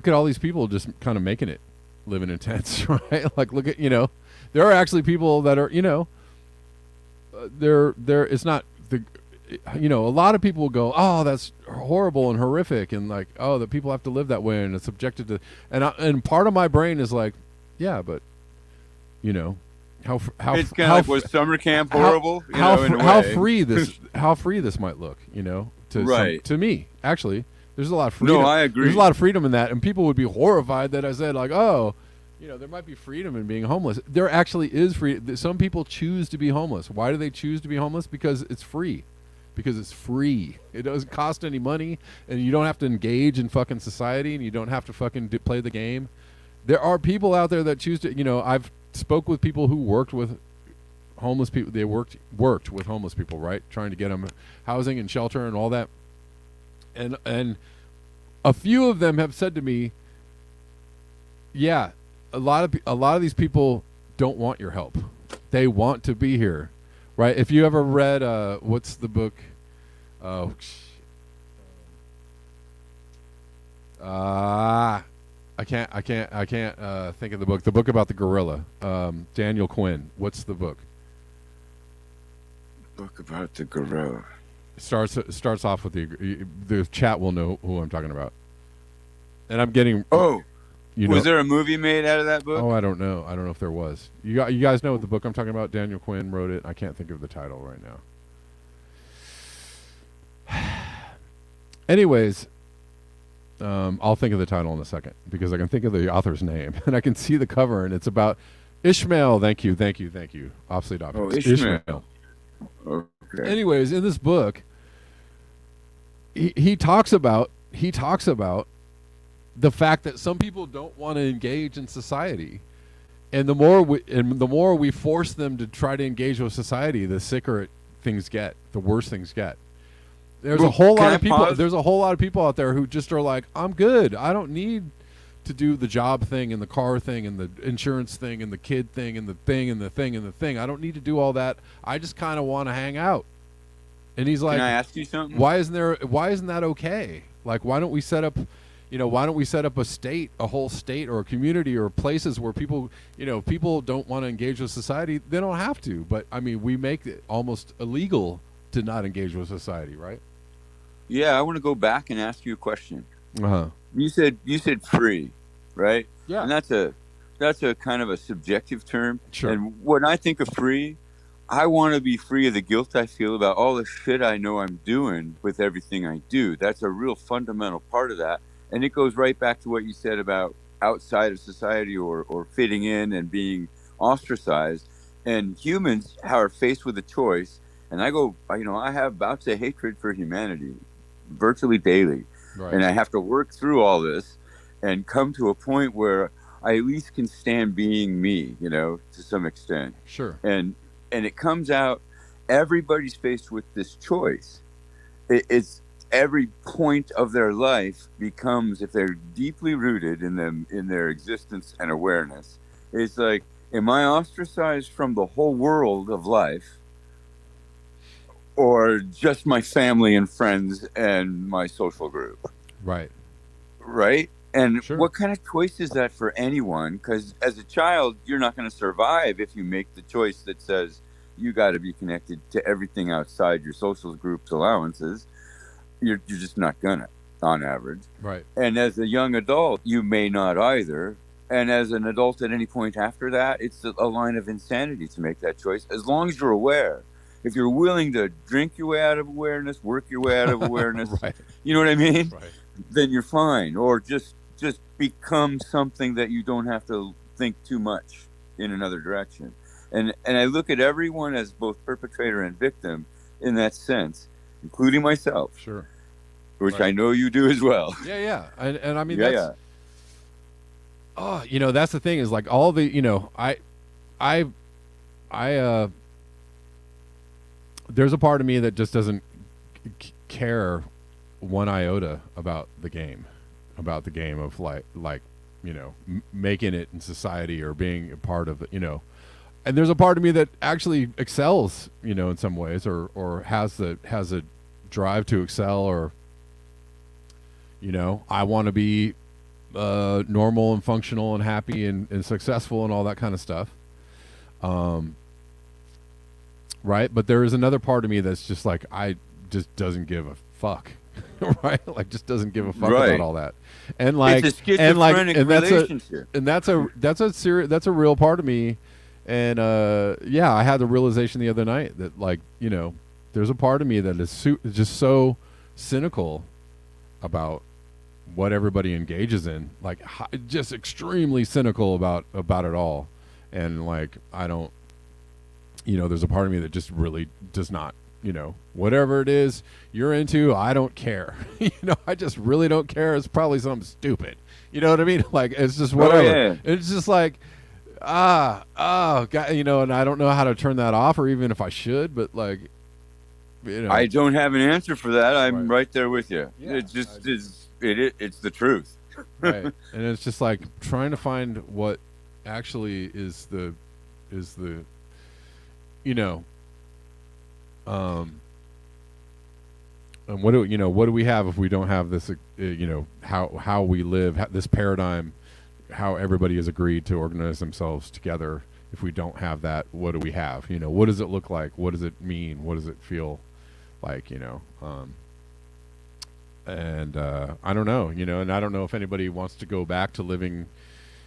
at all these people just kind of making it, living in tents, right? Like, look at, there are actually people that are, it's not the, a lot of people will go, oh, that's horrible and horrific, and like, oh, that people have to live that way and it's subjected to, and part of my brain is like, yeah, but, how it's kind of like, was summer camp horrible? How free this might look, to me, actually. There's a lot of freedom. No, I agree. There's a lot of freedom in that, and people would be horrified that I said like, oh, there might be freedom in being homeless. There actually is free. Some people choose to be homeless. Why do they choose to be homeless? Because it's free. Because it's free. It doesn't cost any money, and you don't have to engage in fucking society, and you don't have to fucking play the game. There are people out there that choose to. I've spoke with people who worked with homeless people. They worked with homeless people, right, trying to get them housing and shelter and all that. And a few of them have said to me, yeah, a lot of these people don't want your help. They want to be here, right? If you ever read what's the book? I can't think of the book. The book about the gorilla. Daniel Quinn. What's the book? Book about the gorilla. Starts off with the chat will know who I'm talking about. And I'm getting was there a movie made out of that book? Oh, I don't know if there was. You guys know what the book I'm talking about? Daniel Quinn wrote it. I can't think of the title right now. Anyways, I'll think of the title in a second because I can think of the author's name and I can see the cover, and it's about Ishmael. Thank you. Obsolete Optics. Oh, Ishmael. Okay. Anyways, in this book, he talks about the fact that some people don't want to engage in society, and the more we force them to try to engage with society, the sicker things get, the worse things get. There's a whole lot of people out there who just are like, I'm good. I don't need to do the job thing and the car thing and the insurance thing and the kid thing and the thing and the thing and the thing. I don't need to do all that. I just kind of want to hang out. And he's like, can I ask you something? Why isn't that okay? Like, why don't we set up a state, a whole state or a community or places where people don't want to engage with society. They don't have to, but I mean, we make it almost illegal to not engage with society, right? Yeah. I want to go back and ask you a question. Uh-huh. You said free, right? Yeah. And that's a kind of a subjective term. Sure. And when I think of free, I want to be free of the guilt I feel about all the shit I know I'm doing with everything I do. That's a real fundamental part of that. And it goes right back to what you said about outside of society or fitting in and being ostracized. And humans are faced with a choice. And I have bouts of hatred for humanity virtually daily. Right. And I have to work through all this and come to a point where I at least can stand being me, to some extent. Sure. And it comes out, everybody's faced with this choice. It's every point of their life becomes, if they're deeply rooted in them, in their existence and awareness, it's like, am I ostracized from the whole world of life, or just my family and friends and my social group? Right. And Sure. what kind of choice is that for anyone? Because as a child, you're not going to survive if you make the choice that says you got to be connected to everything outside your social group's allowances. You're just not gonna, on average. Right. And as a young adult, you may not either. And as an adult at any point after that, it's a line of insanity to make that choice, as long as you're aware. If you're willing to drink your way out of awareness, work your way out of awareness, Right. you know what I mean? Right. Then you're fine. Or just become something that you don't have to think too much in another direction. And I look at everyone as both perpetrator and victim in that sense, including myself. Sure. Which Right. I know you do as well. Yeah. And I mean, Yeah. oh, that's the thing, is like all the, there's a part of me that just doesn't care one iota about the game of making it in society or being a part of it, and there's a part of me that actually excels, in some ways, or has a drive to excel, or, I want to be normal and functional and happy and successful and all that kind of stuff. Right. But there is another part of me that's just like, I just doesn't give a fuck. Right. Like, just doesn't give a fuck about all that. And like, it's a schizophrenic relationship. That's a real part of me. And I had the realization the other night that, like, there's a part of me that is just so cynical about what everybody engages in, like, just extremely cynical about it all. And like, I don't, there's a part of me that just really does not, whatever it is you're into, I don't care. I just really don't care. It's probably something stupid. You know what I mean? Like, it's just whatever. Yeah. It's just like, God, and I don't know how to turn that off, or even if I should, but like, I don't have an answer for that. I'm right there with you. Yeah, It just is. It's the truth. Right. And it's just like trying to find what actually is the and what do we have if we don't have this, how we live, this paradigm, how everybody has agreed to organize themselves together. If we don't have that, what do we have? What does it look like? What does it mean? What does it feel like? And I don't know, and I don't know if anybody wants to go back to living,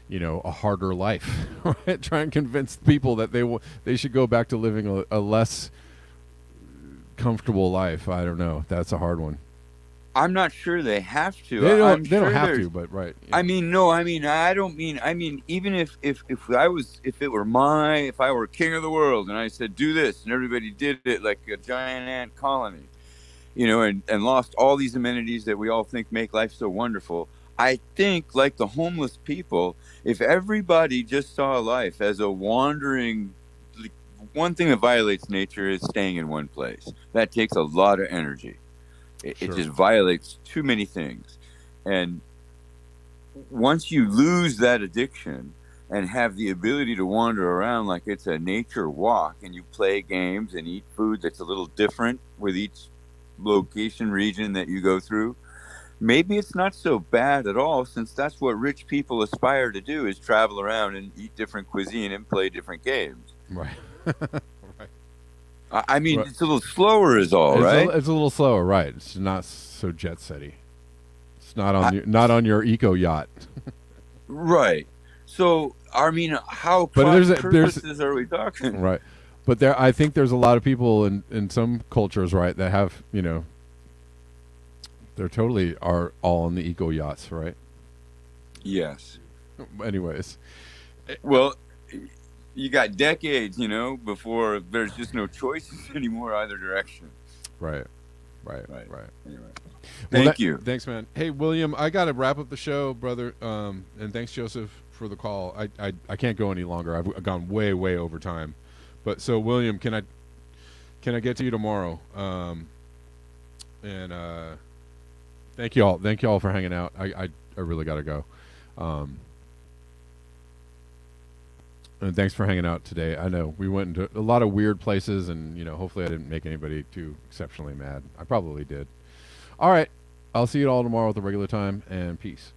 a harder life, right? Try and convince people that they should go back to living a less comfortable life. I don't know. That's a hard one. I'm not sure they have to. They don't have to, but right. I mean, no. I mean, I don't mean. I mean, even if I were king of the world and I said do this and everybody did it like a giant ant colony, and lost all these amenities that we all think make life so wonderful. I think, like the homeless people, if everybody just saw life as a wandering, one thing that violates nature is staying in one place. That takes a lot of energy. It just violates too many things. And once you lose that addiction and have the ability to wander around like it's a nature walk, and you play games and eat food that's a little different with each location, region that you go through, maybe it's not so bad at all, since that's what rich people aspire to do, is travel around and eat different cuisine and play different games. Right. Right. I mean, It's a little slower is all, right? It's a little slower, right. It's not so jet setty. It's not on your eco yacht. Right. So, I mean, how purposes are we talking? Right. But I think there's a lot of people in some cultures, right, that have, they're totally are all on the eco yachts, right? Yes. Anyways. Well, you got decades, before there's just no choices anymore either direction. Right. Anyway. Thank you. Thanks, man. Hey, William, I got to wrap up the show, brother. And thanks, Joseph, for the call. I can't go any longer. I've gone way over time. But so William, can I get to you tomorrow? And thank you all for hanging out. I really got to go. And thanks for hanging out today. I know we went into a lot of weird places, and hopefully I didn't make anybody too exceptionally mad. I probably did. All right, I'll see you all tomorrow at the regular time, and peace.